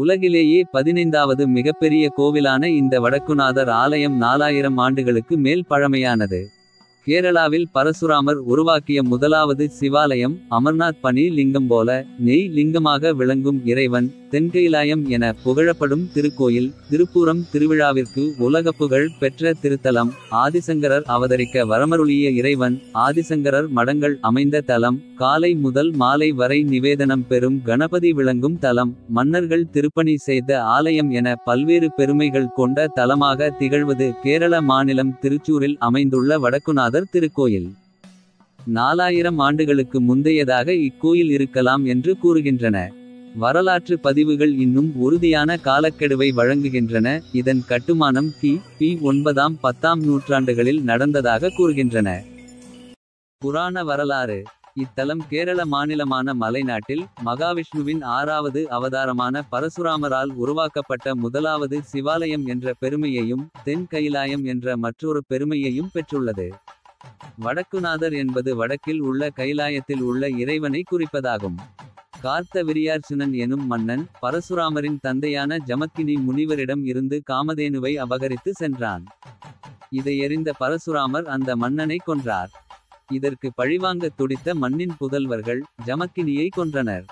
உலகிலேயே 15வது மிகப்பெரிய கோவிலான இந்த வடக்குநாதர் ஆலயம் 4000 ஆண்டுகளுக்கு மேல் பழமையானது. கேரளாவில் பரசுராமர் உருவாக்கிய முதலாவது சிவாலயம். அமர்நாத் பனி லிங்கம் போல நெய் லிங்கமாக விளங்கும் இறைவன் தென்கைலாயம் என புகழப்படும் திருக்கோயில். திருப்பூரம் திருவிழாவிற்கு உலகப்புகழ் பெற்ற திருத்தலம். ஆதிசங்கரர் அவதரிக்க வரமருளிய இறைவன். ஆதிசங்கரர் மடங்கள் அமைந்த தலம். காலை முதல் மாலை வரை நிவேதனம் பெறும் கணபதி விளங்கும் தலம். மன்னர்கள் திருப்பணி செய்த ஆலயம் என பல்வேறு பெருமைகள் கொண்ட தலமாக திகழ்வது கேரள மாநிலம் திருச்சூரில் அமைந்துள்ள வடக்குநாதர் திருக்கோயில். 4000 ஆண்டுகளுக்கு முந்தையதாக இக்கோயில் இருக்கலாம் என்று கூறுகின்றன. வரலாற்று பதிவுகள் இன்னும் உறுதியான காலக்கெடுவை வழங்குகின்றன. இதன் கட்டுமானம் கி.பி. 9ஆம் 10ஆம் நூற்றாண்டுகளில் நடந்ததாக கூறுகின்றன. புராண வரலாறு. இத்தலம் கேரள மாநிலமான மலைநாட்டில் மகாவிஷ்ணுவின் 6வது அவதாரமான பரசுராமரால் உருவாக்கப்பட்ட முதலாவது சிவாலயம் என்ற பெருமையையும் தென் கைலாயம் என்ற மற்றொரு பெருமையையும் பெற்றுள்ளது. வடக்குநாதர் என்பது வடக்கில் உள்ள கைலாயத்தில் உள்ள இறைவனை குறிப்பதாகும். கார்த்த விரியார்ச்சுனன் எனும் மன்னன் பரசுராமரின் தந்தையான ஜமத்கினி முனிவரிடம் இருந்து காமதேனுவை அபகரித்து சென்றான். இதையறிந்த பரசுராமர் அந்த மன்னனை கொன்றார். இதற்கு பழிவாங்க துடித்த மண்ணின் புதல்வர்கள் ஜமத்கினியை கொன்றனர்.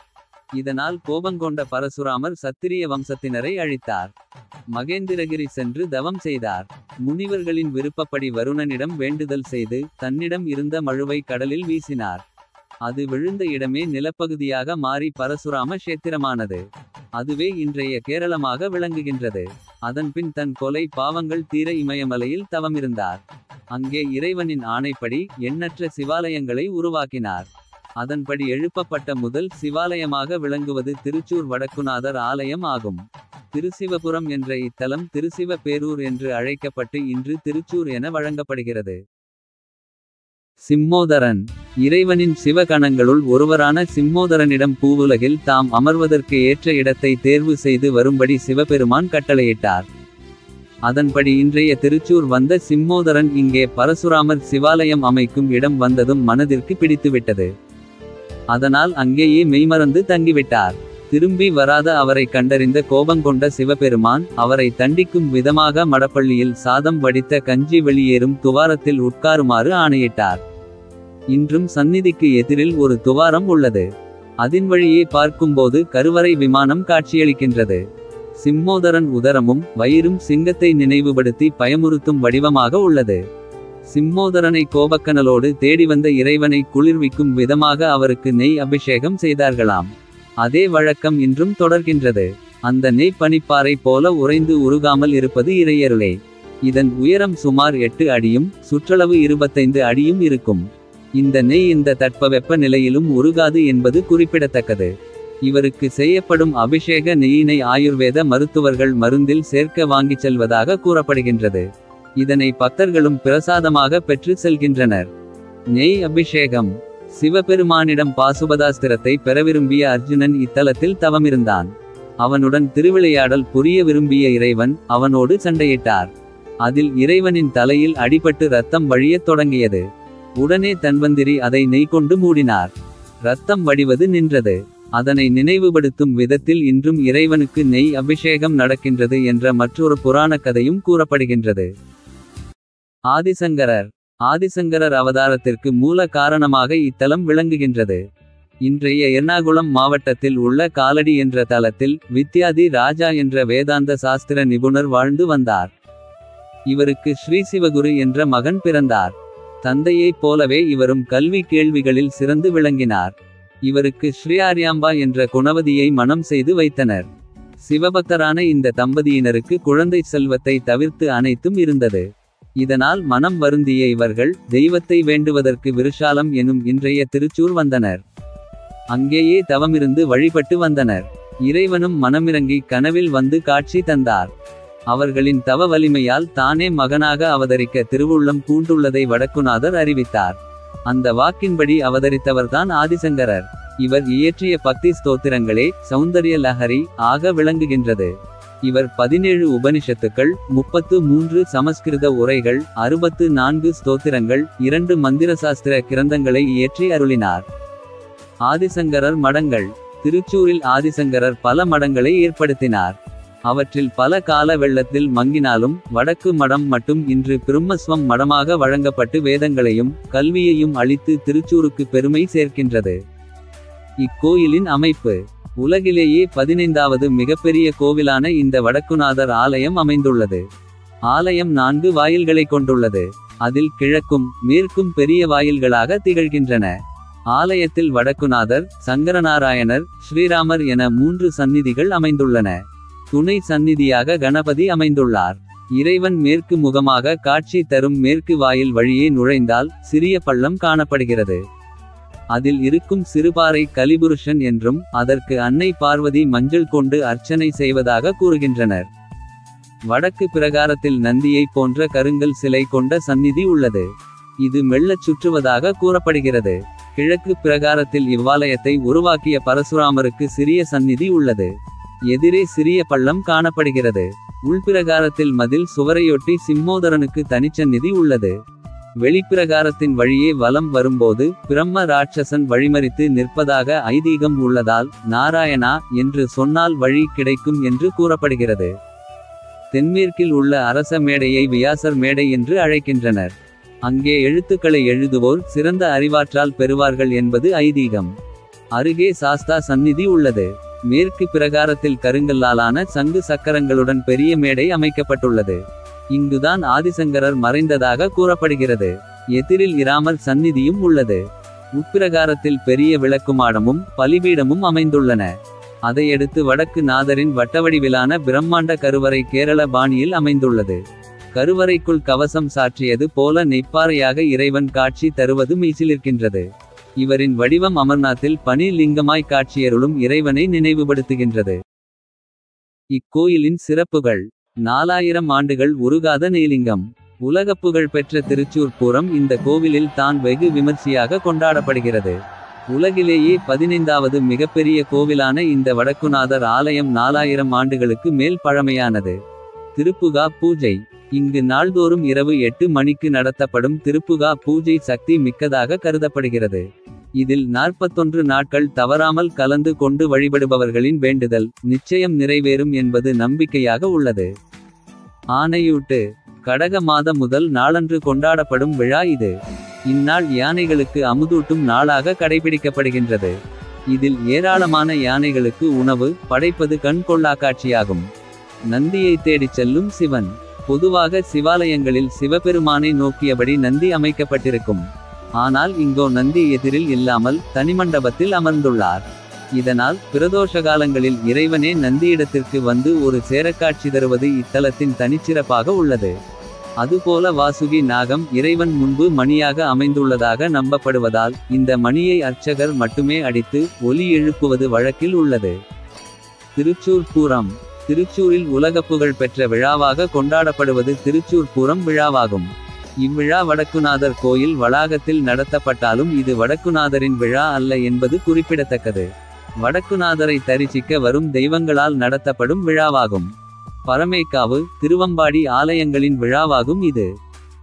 இதனால் கோபங்கொண்ட பரசுராமர் சத்திரிய வம்சத்தினரை அழித்தார். மகேந்திரகிரி சென்று தவம் செய்தார். முனிவர்களின் விருப்பப்படி வருணனிடம் வேண்டுதல் செய்து தன்னிடம் இருந்த மழுவை கடலில் வீசினார். அது விழுந்த இடமே நிலப்பகுதியாக மாறி பரசுராம கஷேத்திரமானது. அதுவே இன்றைய கேரளமாக விளங்குகின்றது. அதன்பின் தன் கொலை பாவங்கள் தீர இமயமலையில் தவமிருந்தார். அங்கே இறைவனின் ஆணைப்படி எண்ணற்ற சிவாலயங்களை உருவாக்கினார். அதன்படி எழுப்பப்பட்ட முதல் சிவாலயமாக விளங்குவது திருச்சூர் வடக்குநாதர் ஆலயம் ஆகும். திருசிவபுரம் என்ற இத்தலம் திருசிவ பேரூர் என்று அழைக்கப்பட்டு இன்று திருச்சூர் என வழங்கப்படுகிறது. சிம்மோதரன். இறைவனின் சிவகணங்களுள் ஒருவரான சிம்மோதரனிடம் பூவுலகில் தாம் அமர்வதற்கு ஏற்ற இடத்தை தேர்வு செய்து வரும்படி சிவபெருமான் கட்டளையிட்டார். அதன்படி இன்றைய திருச்சூர் வந்த சிம்மோதரன் இங்கே பரசுராமர் சிவாலயம் அமைக்கும் இடம் வந்ததும் மனதிற்கு பிடித்துவிட்டது. அதனால் அங்கேயே மெய்மறந்து தங்கிவிட்டார். திரும்பி வராத அவரை கண்டறிந்த கோபங்கொண்ட சிவபெருமான் அவரை தண்டிக்கும் விதமாக மடப்பள்ளியில் சாதம் வடித்த கஞ்சி வெளியேறும் துவாரத்தில் உட்காருமாறு ஆணையிட்டார். இன்றும் சந்நிதிக்கு எதிரில் ஒரு துவாரம் உள்ளது. அதின் வழியே பார்க்கும்போது கருவறை விமானம் காட்சியளிக்கின்றது. சிம்மோதரன் உதரமும் வயிறும் சிங்கத்தை நினைவுபடுத்தி பயமுறுத்தும் வடிவமாக உள்ளது. சிம்மோதரனை கோபக்கனலோடு தேடிவந்த இறைவனை குளிர்விக்கும் விதமாக அவருக்கு நெய் அபிஷேகம் செய்தார்களாம். அதே வழக்கம் இன்றும் தொடர்கின்றது. அந்த நெய் பனிப்பாறை போல உறைந்து உருகாமல் இருப்பது இறையருளே. இதன் உயரம் சுமார் 8 அடியும் சுற்றளவு 25 அடியும் இருக்கும். இந்த நெய் இந்த தட்பவெப்ப நிலையிலும் உருகாது என்பது குறிப்பிடத்தக்கது. இவருக்கு செய்யப்படும் அபிஷேக நெய்யினை ஆயுர்வேத மருத்துவர்கள் மருந்தில் சேர்க்க வாங்கிச் செல்வதாக கூறப்படுகின்றது. இதனை பக்தர்களும் பிரசாதமாக பெற்று செல்கின்றனர். நெய் அபிஷேகம். சிவபெருமானிடம் பாசுபதாஸ்திரத்தை பெற விரும்பிய அர்ஜுனன் இத்தலத்தில் தவமிருந்தான். அவனுடன் திருவிளையாடல் புரிய விரும்பிய இறைவன் அவனோடு சண்டையிட்டார். அதில் இறைவனின் தலையில் அடிபட்டு இரத்தம் வழியத் தொடங்கியது. உடனே தன்வந்திரி அதை நெய் கொண்டு மூடினார். இரத்தம் வடிவது நின்றது. அதனை நினைவுபடுத்தும் விதத்தில் இன்றும் இறைவனுக்கு நெய் அபிஷேகம் நடக்கின்றது என்ற மற்றொரு புராண கதையும் கூறப்படுகின்றது. ஆதிசங்கரர். ஆதிசங்கரர் அவதாரத்திற்கு மூல காரணமாக இத்தலம் விளங்குகின்றது. இன்றைய எர்ணாகுளம் மாவட்டத்தில் உள்ள காலடி என்ற தலத்தில் வித்யாதி ராஜா என்ற வேதாந்த சாஸ்திர நிபுணர் வாழ்ந்து வந்தார். இவருக்கு ஸ்ரீசிவகுரு என்ற மகன் பிறந்தார். தந்தையைப் போலவே இவரும் கல்வி கேள்விகளில் சிறந்து விளங்கினார். இவருக்கு ஸ்ரீஆர்யாம்பா என்ற குணவதியை மணம் செய்து வைத்தனர். சிவபக்தரான இந்த தம்பதியினருக்கு குழந்தை செல்வத்தை தவிர்த்து அனைத்தும் இருந்தது. இதனால் மனம் வருந்திய இவர்கள் தெய்வத்தை வேண்டுவதற்கு விருஷாலம் எனும் இன்றைய திருச்சூர் வந்தனர். அங்கேயே தவமிருந்து வழிபட்டு வந்தனர். இறைவனும் மனமிறங்கி கனவில் வந்து காட்சி தந்தார். அவர்களின் தவ வலிமையால் தானே மகனாக அவதரிக்க திருவுள்ளம் பூண்டுள்ளதை வடக்குநாதர் அறிவித்தார். அந்த வாக்கின்படி அவதரித்தவர்தான் ஆதிசங்கரர். இவர் இயற்றிய பக்தி ஸ்தோத்திரங்களே சௌந்தர்ய லஹரி ஆக விளங்குகின்றது. இவர் 17 உபனிஷத்துக்கள், 33 சமஸ்கிருத உரைகள், 64 ஸ்தோத்திரங்கள், 2 மந்திரசாஸ்திர கிரந்தங்களை இயற்றி அருளினார். ஆதிசங்கரர் மடங்கள். திருச்சூரில் ஆதிசங்கரர் பல மடங்களை ஏற்படுத்தினார். அவற்றில் பல கால வெள்ளத்தில் மங்கினாலும் வடக்கு மடம் மட்டும் இன்று பிரம்மஸ்வம் மடமாக வழங்கப்பட்டு வேதங்களையும் கல்வியையும் அளித்து திருச்சூருக்கு பெருமை சேர்க்கின்றது. இக்கோயிலின் அமைப்பு உலகிலேயே 15வது மிகப்பெரிய கோவிலான இந்த வடக்குநாதர் ஆலயம் அமைந்துள்ளது. ஆலயம் 4 வாயில்களை கொண்டுள்ளது. அதில் கிழக்கும் மேற்கும் பெரிய வாயில்களாக திகழ்கின்றன. ஆலயத்தில் வடக்குநாதர், சங்கரநாராயணர், ஸ்ரீராமர் என 3 சந்நிதிகள் அமைந்துள்ளன. துணை சந்நிதியாக கணபதி அமைந்துள்ளார். இறைவன் மேற்கு முகமாக காட்சி தரும் மேற்கு வாயில் வழியே நுழைந்தால் சிறிய பள்ளம் காணப்படுகிறது. அதில் இருக்கும் சிறுபாறை கலிபுருஷன் என்றும் அதற்கு அன்னை பார்வதி மஞ்சள் கொண்டு அர்ச்சனை செய்வதாக கூறுகின்றனர். வடக்கு பிரகாரத்தில் நந்தியை போன்ற கருங்கல் சிலை கொண்ட சந்நிதி உள்ளது. இது மெல்லச் சுற்றுவதாக கூறப்படுகிறது. கிழக்கு பிரகாரத்தில் இவ்வாலயத்தை உருவாக்கிய பரசுராமருக்கு சிறிய சந்நிதி உள்ளது. எதிரே சிறிய பள்ளம் காணப்படுகிறது. உள்பிரகாரத்தில் மதில் சுவரையொட்டி சிம்மோதரனுக்கு தனிச்சந்நிதி உள்ளது. வெளிப்பிரகாரத்தின் வழியே வலம் வரும்போது பிரம்ம ராட்சசன் வழிமறித்து நிற்பதாக ஐதீகம் உள்ளதால் நாராயணா என்று சொன்னால் வழி கிடைக்கும் என்று கூறப்படுகிறது. தென்மேற்கில் உள்ள அரச மேடையை வியாசர் மேடை என்று அழைக்கின்றனர். அங்கே எழுத்துக்களை எழுதுவோர் சிறந்த அறிவாற்றால் பெறுவார்கள் என்பது ஐதீகம். அருகே சாஸ்தா சந்நிதி உள்ளது. மேற்கு பிரகாரத்தில் கருங்கல்லாலான சங்கு சக்கரங்களுடன் பெரிய மேடை அமைக்கப்பட்டுள்ளது. இங்குதான் ஆதிசங்கரர் மறைந்ததாக கூறப்படுகிறது. எதிரில் இராமர் சந்நிதியும் உள்ளது. உட்பிரகாரத்தில் பெரிய விளக்குமாடமும் பலிபீடமும் அமைந்துள்ளன. அதையடுத்து வடக்கு நாதரின் வட்டவடிவிலான பிரம்மாண்ட கருவறை கேரள பாணியில் அமைந்துள்ளது. கருவறைக்குள் கவசம் சாற்றியது போல நெய்ப்பாறையாக இறைவன் காட்சி தருவது மெய்சிலிருக்கின்றது. இவரின் வடிவம் அமர்நாத்தில் பனி லிங்கமாய் காட்சியருளும் இறைவனை நினைவுபடுத்துகின்றது. இக்கோயிலின் சிறப்புகள் 4000 ஆண்டுகள் உருகாத நெய்லிங்கம். உலகப்புகழ் பெற்ற திருச்சூர் பூரம் இந்த கோவிலில் தான் வெகு விமர்சையாக கொண்டாடப்படுகிறது. உலகிலேயே 15வது மிகப்பெரிய கோவிலான இந்த வடக்குநாதர் ஆலயம் 4000 ஆண்டுகளுக்கு மேல் பழமையானது. திருப்புகா பூஜை. இங்கு நாள்தோறும் இரவு 8 மணிக்கு நடத்தப்படும் திருப்புகா பூஜை சக்தி மிக்கதாக கருதப்படுகிறது. இதில் 41 நாட்கள் தவறாமல் கலந்து கொண்டு வழிபடுபவர்களின் வேண்டுதல் நிச்சயம் நிறைவேறும் என்பது நம்பிக்கையாக உள்ளது. ஆனையூட்டு. கடக மாத முதல் நாளன்று கொண்டாடப்படும் விழா இது. இந்நாள் யானைகளுக்கு அமுதூட்டும் நாளாக கடைபிடிக்கப்படுகின்றது. இதில் ஏராளமான யானைகளுக்கு உணவு படைப்பது கண் கொள்ளா காட்சியாகும். நந்தியை தேடிச் செல்லும் சிவன். பொதுவாக சிவாலயங்களில் சிவபெருமானை நோக்கியபடி நந்தி அமைக்கப்பட்டிருக்கும். ஆனால் இங்கோ நந்தி எதிரில் இல்லாமல் தனிமண்டபத்தில் அமர்ந்துள்ளார். இதனால் பிரதோஷ காலங்களில் இறைவனே நந்தியிடத்திற்கு வந்து ஒரு சேரக்காட்சி தருவது இத்தலத்தின் தனிச்சிறப்பாக உள்ளது. அதுபோல வாசுகி நாகம் இறைவன் முன்பு மணியாக அமைந்துள்ளதாக நம்பப்படுவதால் இந்த மணியை அர்ச்சகர் மட்டுமே அடித்து ஒலி எழுப்புவது வழக்கில் உள்ளது. திருச்சூர் பூரம். திருச்சூரில் உலகப்புகழ் பெற்ற விழாவாக கொண்டாடப்படுவது திருச்சூர் பூரம் விழாவாகும். இவ்விழா வடக்குநாதர் கோயில் வளாகத்தில் நடத்தப்பட்டாலும் இது வடக்குநாதரின் விழா அல்ல என்பது குறிப்பிடத்தக்கது. வடக்குநாதரை தரிசிக்க வரும் தெய்வங்களால் நடத்தப்படும் விழாவாகும். பரமேக்காவு திருவம்பாடி ஆலயங்களின் விழாவாகும் இது.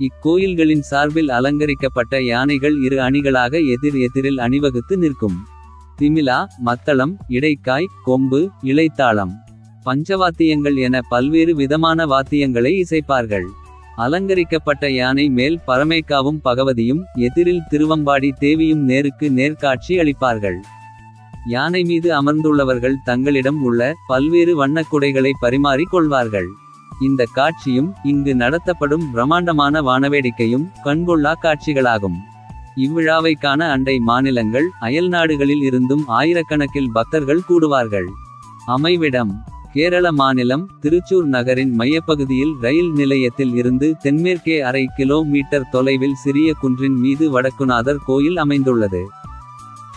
இக்கோயில்களின் சார்பில் அலங்கரிக்கப்பட்ட யானைகள் இரு அணிகளாக எதிரில் அணிவகுத்து நிற்கும். திமிலா, மத்தளம், இடைக்காய், கொம்பு, இளைத்தாளம், பஞ்சவாத்தியங்கள் என பல்வேறு விதமான வாத்தியங்களை இசைப்பார்கள். அலங்கரிக்கப்பட்ட யானை மேல் பரமேக்காவும் பகவதியும் எதிரில் திருவம்பாடி தேவியும் நேருக்கு நேர்காட்சி அளிப்பார்கள். யானை மீது அமர்ந்துள்ளவர்கள் தங்களிடம் உள்ள பல்வேறு வண்ணக்குடைகளை பரிமாறிக் கொள்வார்கள். இந்த காட்சியும் இங்கு நடத்தப்படும் பிரம்மாண்டமான வானவேடிக்கையும் கண்கொள்ளா காட்சிகளாகும். இவ்விழாவை காண அண்டை மாநிலங்கள் அயல்நாடுகளில் இருந்தும் ஆயிரக்கணக்கில் பக்தர்கள் கூடுவார்கள். அமைவிடம். கேரள மாநிலம் திருச்சூர் நகரின் மையப்பகுதியில் ரயில் நிலையத்தில் இருந்து தென்மேற்கே அரை கிலோமீட்டர் தொலைவில் சிறிய குன்றின் மீது வடக்குநாதர் கோயில் அமைந்துள்ளது.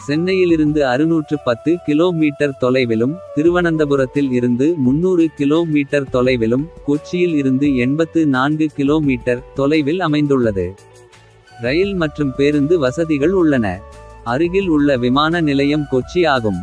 சென்னையிலிருந்து 610 கிலோமீட்டர் தொலைவிலும் திருவனந்தபுரத்தில் இருந்து 300 கிலோமீட்டர் தொலைவிலும் கொச்சியில் இருந்து 84 கிலோமீட்டர் தொலைவில் அமைந்துள்ளது. ரயில் மற்றும் பேருந்து வசதிகள் உள்ளன. அருகில் உள்ள விமான நிலையம் கொச்சி ஆகும்.